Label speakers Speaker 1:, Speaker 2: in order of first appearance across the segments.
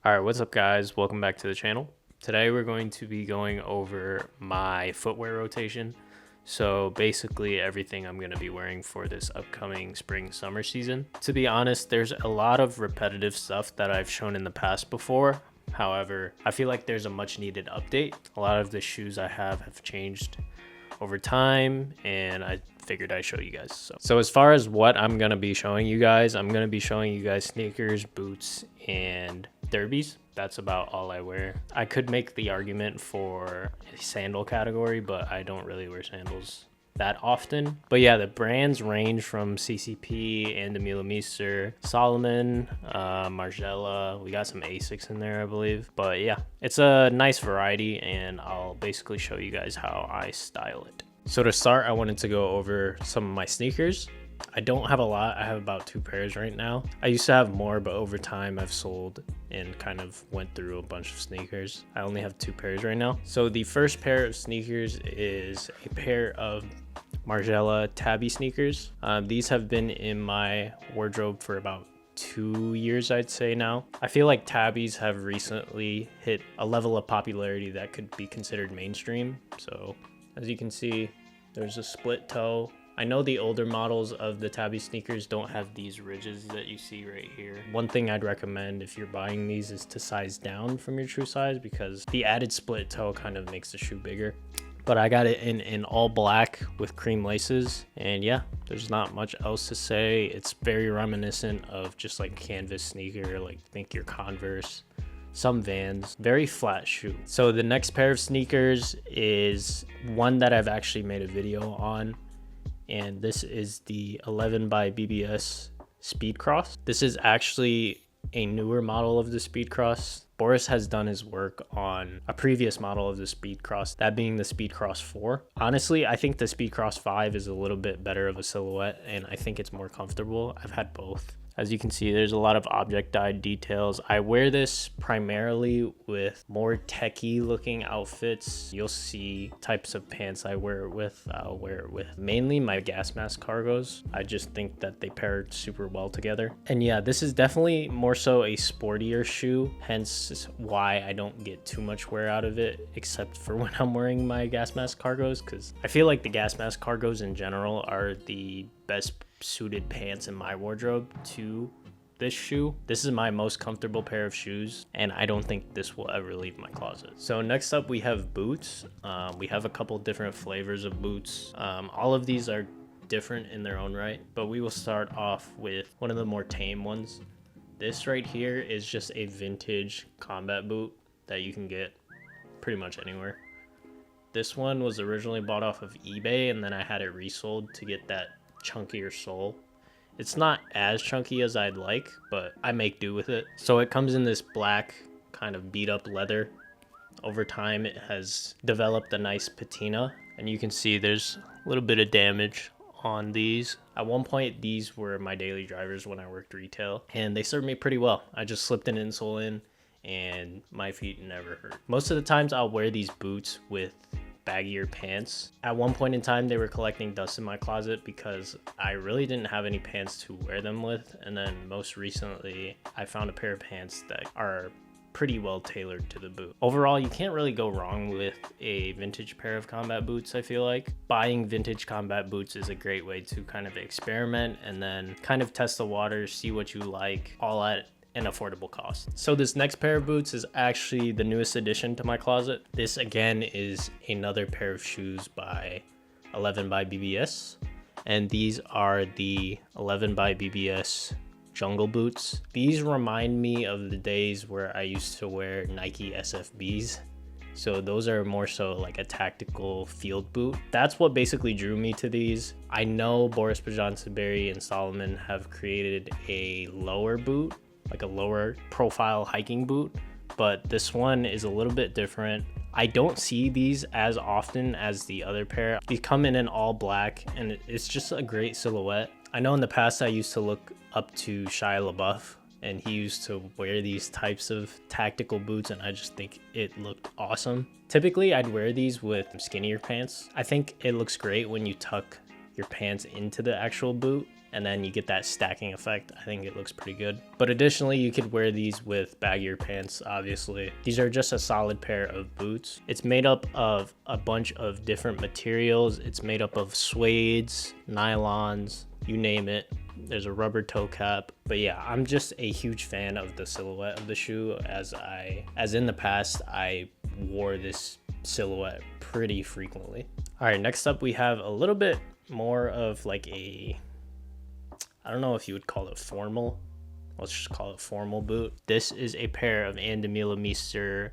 Speaker 1: All right, what's up, guys? Welcome back to the channel. Today we're going to be going over my footwear rotation. So basically everything I'm going to be wearing for this upcoming spring summer season. To be honest, there's a lot of repetitive stuff that I've shown in the past before. However, I feel like there's a much needed update. A lot of the shoes I have changed over time, and I figured I'd show you guys. So as far as what I'm going to be showing you guys, I'm going to be showing you guys sneakers, boots, and derbies. That's about all I wear. I could make the argument for a sandal category, but I don't really wear sandals that often. But yeah, the brands range from CCP and Mila Meester, Solomon, Margiela. We got some Asics in there, I believe. But yeah, it's a nice variety, and I'll basically show you guys how I style it. So to start, I wanted to go over some of my sneakers. I don't have a lot. I have about 2 pairs right now. I used to have more, but over time I've sold and kind of went through a bunch of sneakers. I only have 2 pairs right now. So the first pair of sneakers is a pair of Margiela Tabby sneakers. These have been in my wardrobe for about 2 years, I'd say now. I feel like Tabbies have recently hit a level of popularity that could be considered mainstream. So as you can see, there's a split toe. I know the older models of the Tabby sneakers don't have these ridges that you see right here. One thing I'd recommend if you're buying these is to size down from your true size, because the added split toe kind of makes the shoe bigger. But I got it in all black with cream laces, and yeah, there's not much else to say. It's very reminiscent of just like canvas sneaker, like think your Converse, some Vans. Very flat shoe. So the next pair of sneakers is one that I've actually made a video on, and this is the 11 by BBS Speedcross. This is actually a newer model of the Speedcross. Boris has done his work on a previous model of the Speedcross, that being the Speedcross 4. Honestly, I think the Speedcross 5 is a little bit better of a silhouette, and I think it's more comfortable. I've had both. As you can see, there's a lot of object dyed details. I wear this primarily with more techie looking outfits. You'll see types of pants I wear it with. I'll wear it with mainly my gas mask cargos. I just think that they pair super well together. And yeah, this is definitely more so a sportier shoe, hence why I don't get too much wear out of it, except for when I'm wearing my gas mask cargos, because I feel like the gas mask cargos in general are the best suited pants in my wardrobe to this shoe. This is my most comfortable pair of shoes, and I don't think this will ever leave my closet. So next up we have boots. We have a couple different flavors of boots. All of these are different in their own right, but we will start off with one of the more tame ones. This right here is just a vintage combat boot that you can get pretty much anywhere. This one was originally bought off of eBay, and then I had it resold to get that chunkier sole. It's not as chunky as I'd like, but I make do with it. So it comes in this black kind of beat up leather. Over time it has developed a nice patina, and you can see there's a little bit of damage on these. At one point these were my daily drivers when I worked retail, and they served me pretty well. I just slipped an insole in and my feet never hurt. Most of the times I'll wear these boots with baggier pants. At one point in time they were collecting dust in my closet because I really didn't have any pants to wear them with, and then most recently I found a pair of pants that are pretty well tailored to the boot. Overall, you can't really go wrong with a vintage pair of combat boots. I feel like buying vintage combat boots is a great way to kind of experiment and then kind of test the waters, see what you like, all at an affordable cost. So this next pair of boots is actually the newest addition to my closet. This again is another pair of shoes by 11 by BBS, and these are the 11 by BBS jungle boots. These remind me of the days where I used to wear Nike SFBs. So those are more so like a tactical field boot. That's what basically drew me to these. I know Boris Bajansaberry and Solomon have created a lower boot, like a lower profile hiking boot, but this one is a little bit different. I don't see these as often as the other pair. These come in all black, and it's just a great silhouette. I know in the past I used to look up to Shia LaBeouf, and he used to wear these types of tactical boots, and I just think it looked awesome. Typically I'd wear these with skinnier pants. I think it looks great when you tuck your pants into the actual boot, and then you get that stacking effect. I think it looks pretty good. But additionally, you could wear these with baggier pants, obviously. These are just a solid pair of boots. It's made up of a bunch of different materials. It's made up of suedes, nylons, you name it. There's a rubber toe cap. But yeah, I'm just a huge fan of the silhouette of the shoe, as in the past, I wore this silhouette pretty frequently. All right, next up we have a little bit more of like a, I don't know if you would call it formal. Let's just call it formal boot. This is a pair of Ann Demeulemeester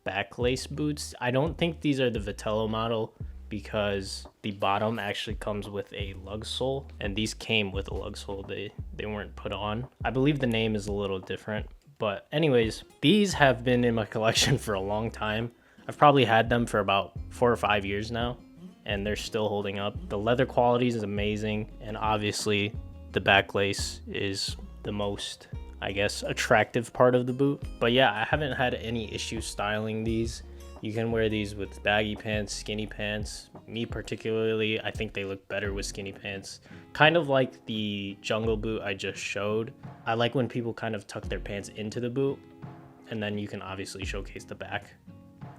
Speaker 1: backlace boots. I don't think these are the Vitello model because the bottom actually comes with a lug sole, and these came with a lug sole. They weren't put on. I believe the name is a little different, but anyways, these have been in my collection for a long time. I've probably had them for about 4 or 5 years now, and they're still holding up. The leather quality is amazing, and obviously the backlace is the most, I guess, attractive part of the boot. But yeah, I haven't had any issues styling these. You can wear these with baggy pants, skinny pants. Me particularly, I think they look better with skinny pants. Kind of like the jungle boot I just showed. I like when people kind of tuck their pants into the boot, and then you can obviously showcase the back.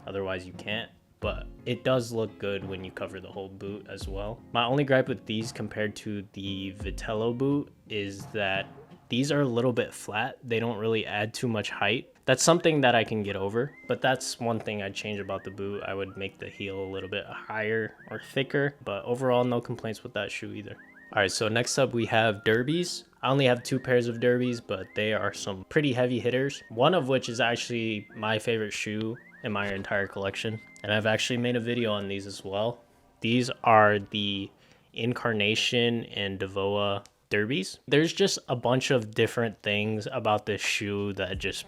Speaker 1: Otherwise you can't. But it does look good when you cover the whole boot as well. My only gripe with these compared to the Vitello boot is that these are a little bit flat. They don't really add too much height. That's something that I can get over, but that's one thing I'd change about the boot. I would make the heel a little bit higher or thicker, but overall, no complaints with that shoe either. All right, so next up we have derbies. I only have 2 pairs of derbies, but they are some pretty heavy hitters. One of which is actually my favorite shoe in my entire collection, and I've actually made a video on these as well. These are the Incarnation and Devoa derbies. There's just a bunch of different things about this shoe that just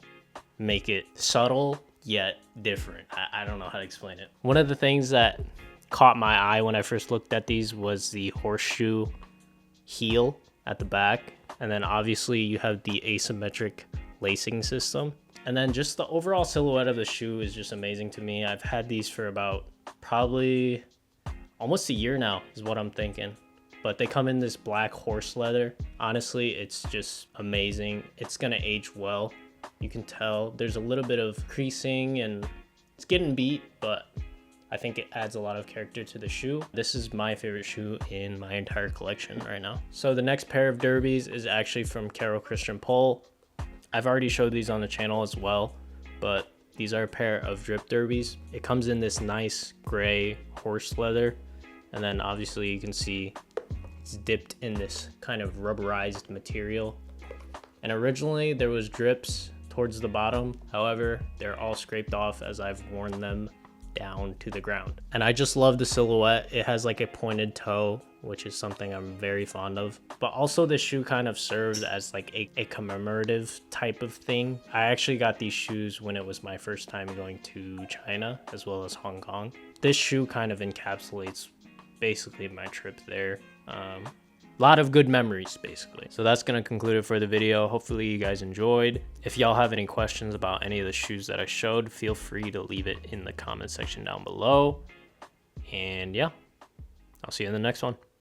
Speaker 1: make it subtle yet different. I don't know how to explain it. One of the things that caught my eye when I first looked at these was the horseshoe heel at the back, and then obviously you have the asymmetric lacing system, and then just the overall silhouette of the shoe is just amazing to me. I've had these for about probably almost a year now is what I'm thinking, but they come in this black horse leather. Honestly, it's just amazing. It's gonna age well. You can tell there's a little bit of creasing and it's getting beat, but I think it adds a lot of character to the shoe. This is my favorite shoe in my entire collection right now. So the next pair of derbies is actually from Karol Christian Pol. I've already showed these on the channel as well, but these are a pair of drip derbies. It comes in this nice gray horse leather, and then obviously you can see it's dipped in this kind of rubberized material. And originally there was drips towards the bottom. However, they're all scraped off as I've worn them down to the ground. And I just love the silhouette. It has like a pointed toe, which is something I'm very fond of. But also this shoe kind of serves as like a commemorative type of thing. I actually got these shoes when it was my first time going to China as well as Hong Kong. This shoe kind of encapsulates basically my trip there. Lot of good memories basically. So that's gonna conclude it for the video. Hopefully you guys enjoyed. If y'all have any questions about any of the shoes that I showed, feel free to leave it in the comment section down below. And yeah, I'll see you in the next one.